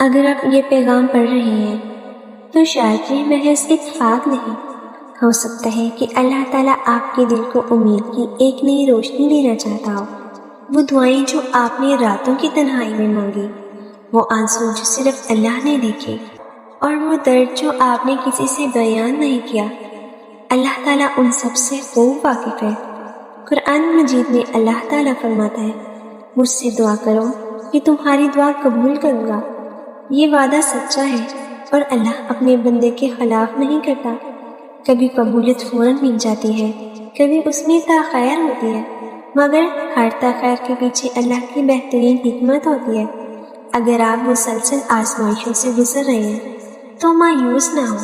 اگر آپ یہ پیغام پڑھ رہے ہیں تو شاید یہ محض اتفاق نہیں، ہو سکتا ہے کہ اللہ تعالیٰ آپ کے دل کو امید کی ایک نئی روشنی دینا چاہتا ہو۔ وہ دعائیں جو آپ نے راتوں کی تنہائی میں مانگی، وہ آنسو جو صرف اللہ نے دیکھے، اور وہ درد جو آپ نے کسی سے بیان نہیں کیا، اللہ تعالیٰ ان سب سے خوب واقف ہے۔ قرآن مجید میں اللہ تعالیٰ فرماتا ہے، مجھ سے دعا کرو کہ تمہاری دعا قبول کروں گا۔ یہ وعدہ سچا ہے اور اللہ اپنے بندے کے خلاف نہیں کرتا۔ کبھی قبولیت فوراً مل جاتی ہے، کبھی اس میں تاخیر ہوتی ہے، مگر ہر تاخیر کے پیچھے اللہ کی بہترین حکمت ہوتی ہے۔ اگر آپ مسلسل آزمائشوں سے گزر رہے ہیں تو مایوس نہ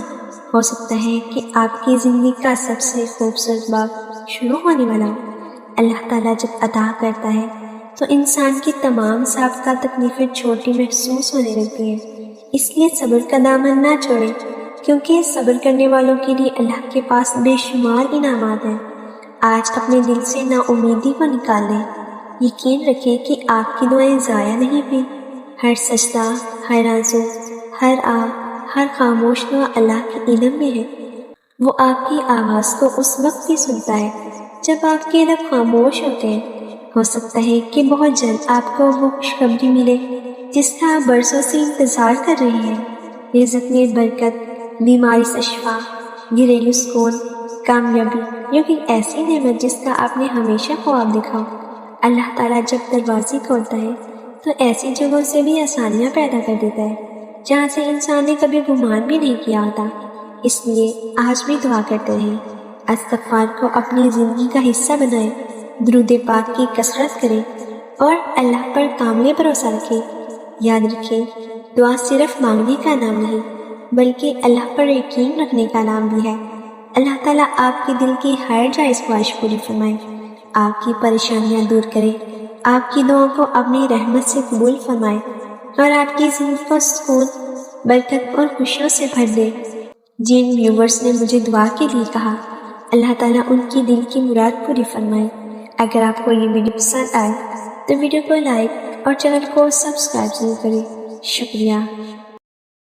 ہو سکتا ہے کہ آپ کی زندگی کا سب سے خوبصورت باب شروع ہونے والا ہو۔ اللہ تعالیٰ جب عطا کرتا ہے تو انسان کی تمام سابقہ تکلیفیں چھوٹی محسوس ہونے لگتی ہیں۔ اس لیے صبر کا دامن نہ چھوڑیں، کیونکہ صبر کرنے والوں کے لیے اللہ کے پاس بے شمار انعامات ہیں۔ آج اپنے دل سے نا امیدی کو نکال دیں۔ یقین رکھیں کہ آپ کی دعائیں ضائع نہیں ہوئی۔ ہر سجدہ، ہر آنسو، ہر ہر خاموش دعا اللہ کے علم میں ہے۔ وہ آپ کی آواز کو اس وقت بھی سنتا ہے جب آپ کے لب خاموش ہوتے ہیں۔ ہو سکتا ہے کہ بہت جلد آپ کو وہ خوشخبری ملے جس کا آپ برسوں سے انتظار کر رہے ہیں۔ رزق میں برکت، بیماری سے شفا، گھریلو سکون، کامیابی، یا کوئی ایسی نعمت جس کا آپ نے ہمیشہ خواب دیکھا ہو۔ اللہ تعالیٰ جب دروازے کھولتا ہے تو ایسی جگہوں سے بھی آسانیاں پیدا کر دیتا ہے جہاں سے انسان نے کبھی گمان بھی نہیں کیا ہوتا۔ اس لیے آج بھی دعا کرتے رہیں، استغفار کو اپنی زندگی کا حصہ بنائیں، درود پاک کی کثرت کریں اور اللہ پر کامل بھروسہ رکھیں۔ یاد رکھیں، دعا صرف مانگنے کا نام نہیں بلکہ اللہ پر یقین رکھنے کا نام بھی ہے۔ اللہ تعالیٰ آپ کے دل کی ہر جائز خواہش پوری فرمائے، آپ کی پریشانیاں دور کرے، آپ کی دعاؤں کو اپنی رحمت سے قبول فرمائے اور آپ کی زندگی کو سکون، برکت اور خوشیوں سے بھر دے۔ جن ویورز نے مجھے دعا کے لیے کہا، اللہ تعالیٰ ان کی دل کی مراد پوری فرمائے۔ اگر آپ کو یہ ویڈیو پسند آئے تو ویڈیو کو لائک اور چینل کو سبسکرائب ضرور کریں۔ شکریہ۔